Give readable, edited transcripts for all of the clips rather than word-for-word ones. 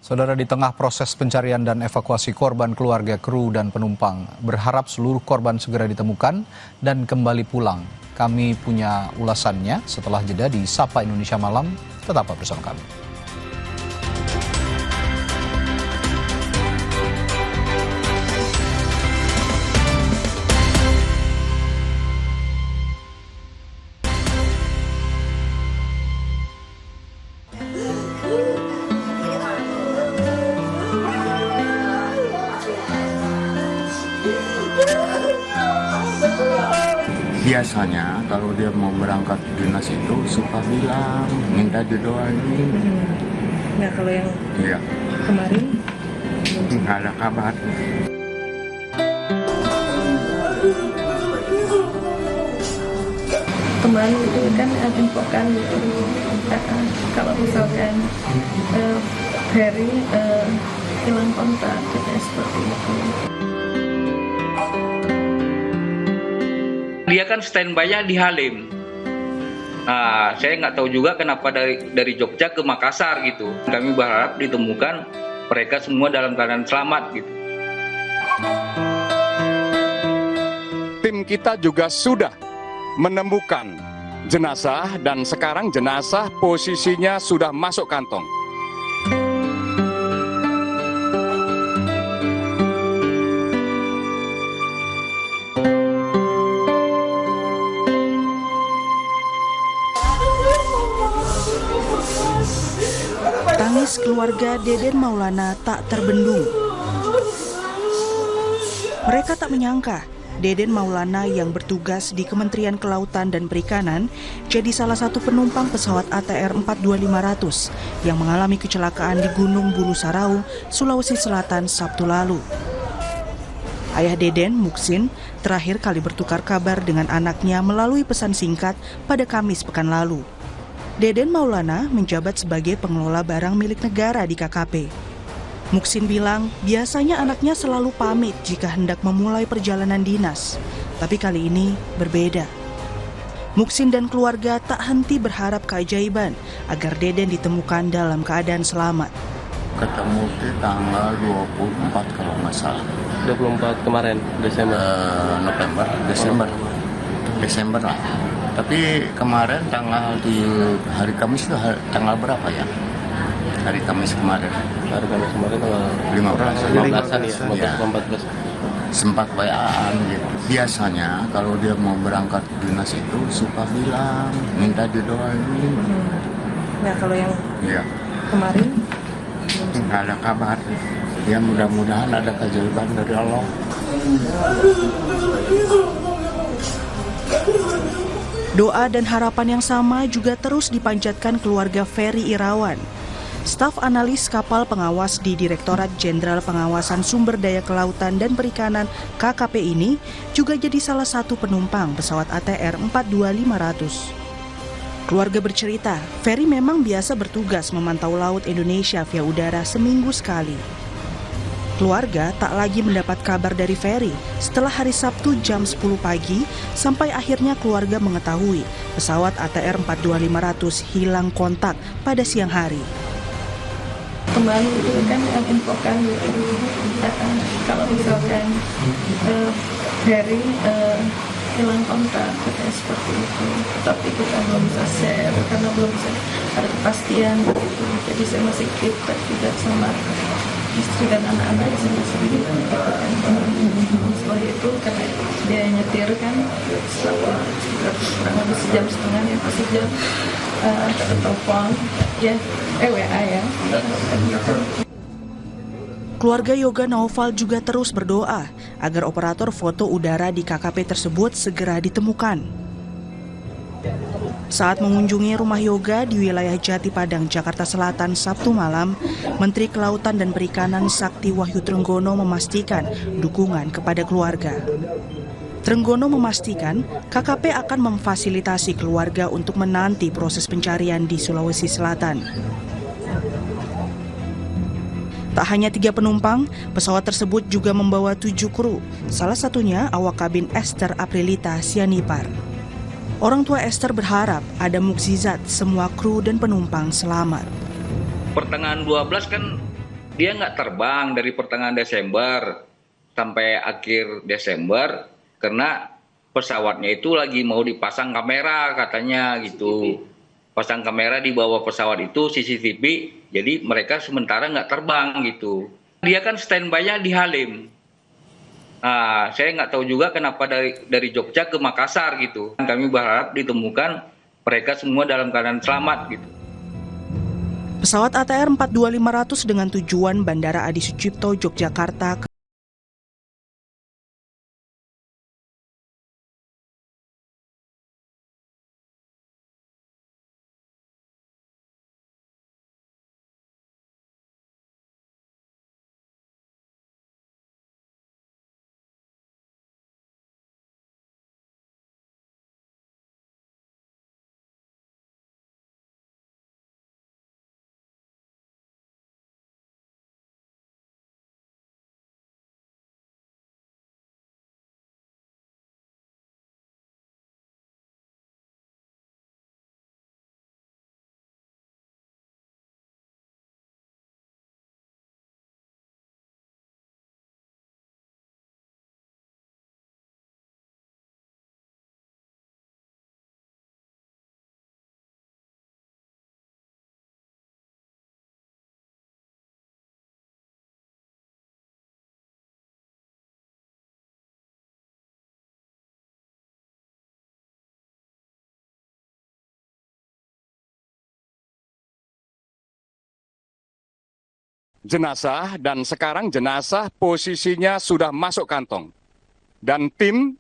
Saudara, di tengah proses pencarian dan evakuasi korban, keluarga, kru, dan penumpang berharap seluruh korban segera ditemukan dan kembali pulang. Kami punya ulasannya setelah jeda di Sapa Indonesia Malam. Tetaplah bersama kami. Biasanya kalau dia mau berangkat dinas itu suka bilang minta didoain. Nah kalau yang Iya, kemarin nggak ada kabar. kemarin itu kan infokan gitu, kalau misalkan Ferry hilang kontak katanya seperti itu. Dia kan standby-nya di Halim. Nah, saya nggak tahu juga kenapa dari Jogja ke Makassar gitu. Kami berharap ditemukan mereka semua dalam keadaan selamat gitu. Tim kita juga sudah menemukan jenazah dan sekarang jenazah posisinya sudah masuk kantong. Tangis keluarga Deden Maulana tak terbendung. Mereka tak menyangka Deden Maulana yang bertugas di Kementerian Kelautan dan Perikanan jadi salah satu penumpang pesawat ATR 42500 yang mengalami kecelakaan di Gunung Bulu Sarau, Sulawesi Selatan Sabtu lalu. Ayah Deden, Muksin, terakhir kali bertukar kabar dengan anaknya melalui pesan singkat pada Kamis pekan lalu. Deden Maulana menjabat sebagai pengelola barang milik negara di KKP. Muksin bilang biasanya anaknya selalu pamit jika hendak memulai perjalanan dinas, tapi kali ini berbeda. Muksin dan keluarga tak henti berharap keajaiban agar Deden ditemukan dalam keadaan selamat. Ketemu di tanggal 24 kalau nggak salah. 24 kemarin, Desember lah. Tapi kemarin di hari Kamis itu tanggal berapa ya? Hari Kamis kemarin. Hari Kamis kemarin tanggal 15-an ya, 14. Sempat WA-an gitu. Biasanya kalau dia mau berangkat dinas itu suka bilang minta didoain. Nah kalau yang Iya, kemarin nggak ada kabar. Ya mudah-mudahan ada keajaiban dari Allah. Doa dan harapan yang sama juga terus dipanjatkan keluarga Ferry Irawan. Staf analis kapal pengawas di Direktorat Jenderal Pengawasan Sumber Daya Kelautan dan Perikanan KKP ini juga jadi salah satu penumpang pesawat ATR 42500. Keluarga bercerita, Ferry memang biasa bertugas memantau laut Indonesia via udara seminggu sekali. Keluarga tak lagi mendapat kabar dari Ferry setelah hari Sabtu jam 10 pagi sampai akhirnya keluarga mengetahui pesawat ATR 42500 hilang kontak pada siang hari. kemarin itu kan infokan gitu, kalau misalkan Ferry hilang kontak katanya seperti itu. Tapi kita belum bisa share karena belum bisa ada kepastian gitu. Jadi saya masih keep juga sama istri dan anak-anak di sini sendiri gitu kan. Setelah itu karena dia nyetir kan setelah kurang lebih sejam setengah ya pasti jam telepon ya WA ya. Keluarga Yoga Naufal juga terus berdoa agar operator foto udara di KKP tersebut segera ditemukan. Saat mengunjungi rumah Yoga di wilayah Jati Padang, Jakarta Selatan Sabtu malam, Menteri Kelautan dan Perikanan Sakti Wahyu Trenggono memastikan dukungan kepada keluarga. Trenggono memastikan KKP akan memfasilitasi keluarga untuk menanti proses pencarian di Sulawesi Selatan. Tak hanya 3 penumpang, pesawat tersebut juga membawa 7 kru, salah satunya awak kabin Esther Aprilita Sianipar. Orang tua Esther berharap ada mukjizat semua kru dan penumpang selamat. Pertengahan 12 kan Dia nggak terbang dari pertengahan Desember sampai akhir Desember karena pesawatnya itu lagi mau dipasang kamera katanya gitu. Pasang kamera di bawah pesawat itu CCTV, jadi mereka sementara nggak terbang gitu. Dia kan standby-nya di Halim. Nah, saya nggak tahu juga kenapa dari Jogja ke Makassar gitu. Kami berharap ditemukan mereka semua dalam keadaan selamat gitu. Pesawat ATR 42500 dengan tujuan Bandara Adi Sucipto, Yogyakarta jenazah dan sekarang jenazah posisinya sudah masuk kantong dan tim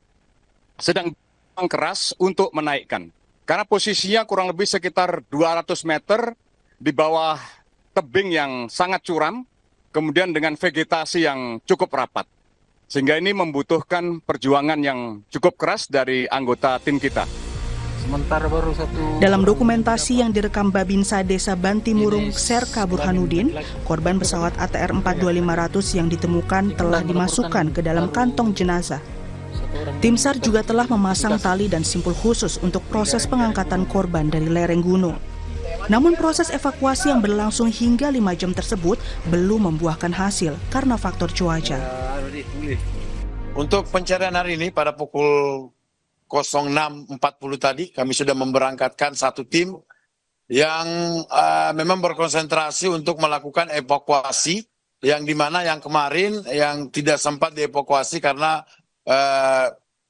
sedang berjuang keras untuk menaikkan karena posisinya kurang lebih sekitar 200 meter di bawah tebing yang sangat curam, kemudian dengan vegetasi yang cukup rapat, sehingga ini membutuhkan perjuangan yang cukup keras dari anggota tim kita. Dalam dokumentasi yang direkam Babinsa Desa Bantimurung Serka Burhanuddin, korban pesawat ATR 42500 yang ditemukan telah dimasukkan ke dalam kantong jenazah. Tim SAR juga telah memasang tali dan simpul khusus untuk proses pengangkatan korban dari lereng gunung. Namun proses evakuasi yang berlangsung hingga 5 jam tersebut belum membuahkan hasil karena faktor cuaca. Untuk pencarian hari ini pada pukul 06.40 tadi kami sudah memberangkatkan satu tim yang memang berkonsentrasi untuk melakukan evakuasi yang dimana yang kemarin yang tidak sempat dievakuasi karena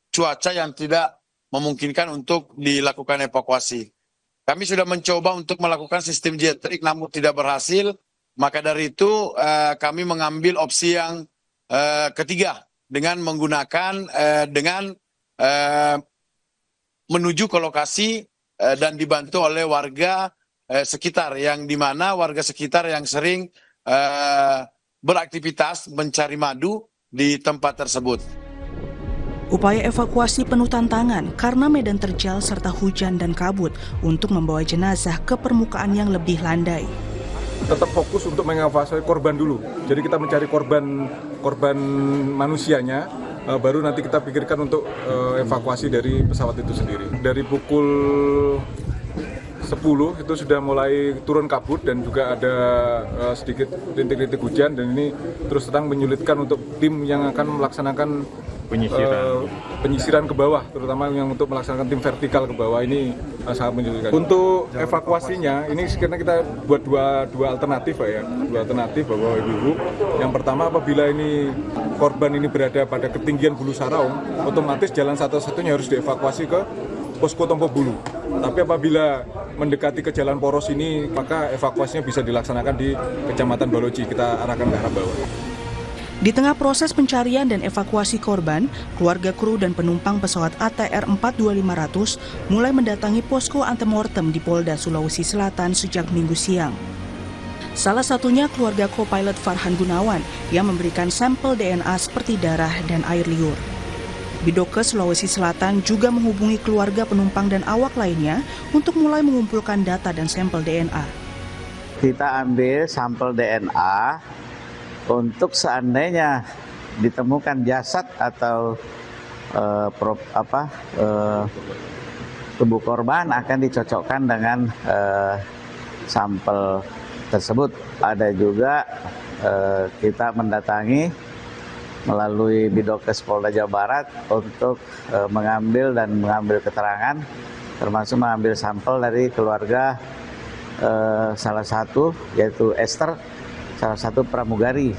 cuaca yang tidak memungkinkan untuk dilakukan evakuasi. Kami sudah mencoba untuk melakukan sistem jet trig namun tidak berhasil, maka dari itu kami mengambil opsi yang ketiga dengan menggunakan menuju ke lokasi dan dibantu oleh warga sekitar yang dimana warga sekitar yang sering beraktivitas mencari madu di tempat tersebut. Upaya evakuasi penuh tantangan karena medan terjal serta hujan dan kabut untuk membawa jenazah ke permukaan yang lebih landai. Tetap fokus untuk mengevakuasi korban dulu. Jadi kita mencari korban manusianya, baru nanti kita pikirkan untuk evakuasi dari pesawat itu sendiri. Dari pukul 10 itu sudah mulai turun kabut dan juga ada sedikit rintik-rintik hujan, dan ini terus terang menyulitkan untuk tim yang akan melaksanakan penyisiran ke bawah, terutama yang untuk melaksanakan tim vertikal ke bawah ini sangat menyulitkan. Untuk evakuasinya ini sekarang kita buat dua alternatif ya, dua alternatif Bapak Ibu. Yang pertama, apabila ini korban ini berada pada ketinggian Bulu Saraung, otomatis jalan satu-satunya harus dievakuasi ke posko Tompo Bulu. Tapi apabila mendekati ke jalan poros ini, maka evakuasinya bisa dilaksanakan di Kecamatan Baloji. Kita arahkan ke arah bawah. Di tengah proses pencarian dan evakuasi korban, keluarga kru dan penumpang pesawat ATR 42500 mulai mendatangi posko antemortem di Polda Sulawesi Selatan sejak Minggu siang. Salah satunya keluarga co-pilot Farhan Gunawan yang memberikan sampel DNA seperti darah dan air liur. Bidokes Sulawesi Selatan juga menghubungi keluarga penumpang dan awak lainnya untuk mulai mengumpulkan data dan sampel DNA. Kita ambil sampel DNA untuk seandainya ditemukan jasad atau tubuh korban akan dicocokkan dengan sampel tersebut. Ada juga kita mendatangi melalui Bidokes Polda Jawa Barat untuk mengambil keterangan, termasuk mengambil sampel dari keluarga salah satu, yaitu Esther, salah satu pramugari.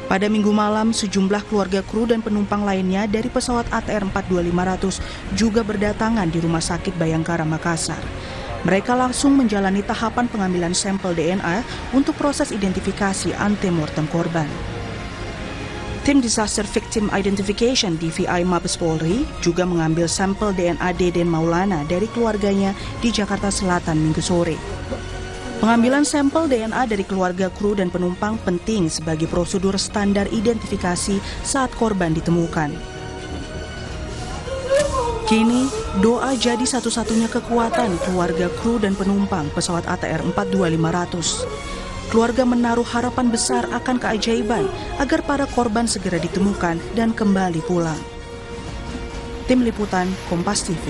Pada Minggu malam, sejumlah keluarga kru dan penumpang lainnya dari pesawat ATR 42500 juga berdatangan di Rumah Sakit Bayangkara Makassar. Mereka langsung menjalani tahapan pengambilan sampel DNA untuk proses identifikasi antemortem korban. Tim Disaster Victim Identification DVI Mabes Polri juga mengambil sampel DNA Deden Maulana dari keluarganya di Jakarta Selatan Minggu sore. Pengambilan sampel DNA dari keluarga kru dan penumpang penting sebagai prosedur standar identifikasi saat korban ditemukan. Kini, doa jadi satu-satunya kekuatan keluarga kru dan penumpang pesawat ATR 42500. Keluarga menaruh harapan besar akan keajaiban agar para korban segera ditemukan dan kembali pulang. Tim Liputan Kompas TV.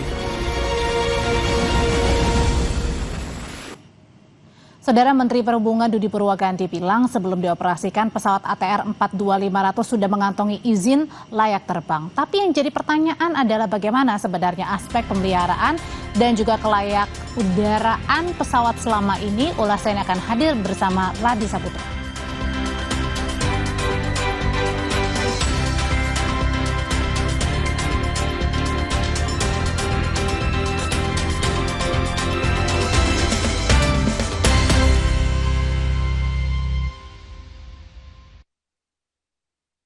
Saudara Menteri Perhubungan Dudi Purwaganti bilang sebelum dioperasikan pesawat ATR 42500 sudah mengantongi izin layak terbang. Tapi yang jadi pertanyaan adalah bagaimana sebenarnya aspek pemeliharaan dan juga kelayak udaraan pesawat selama ini. Ulasannya akan hadir bersama Radi Saputra.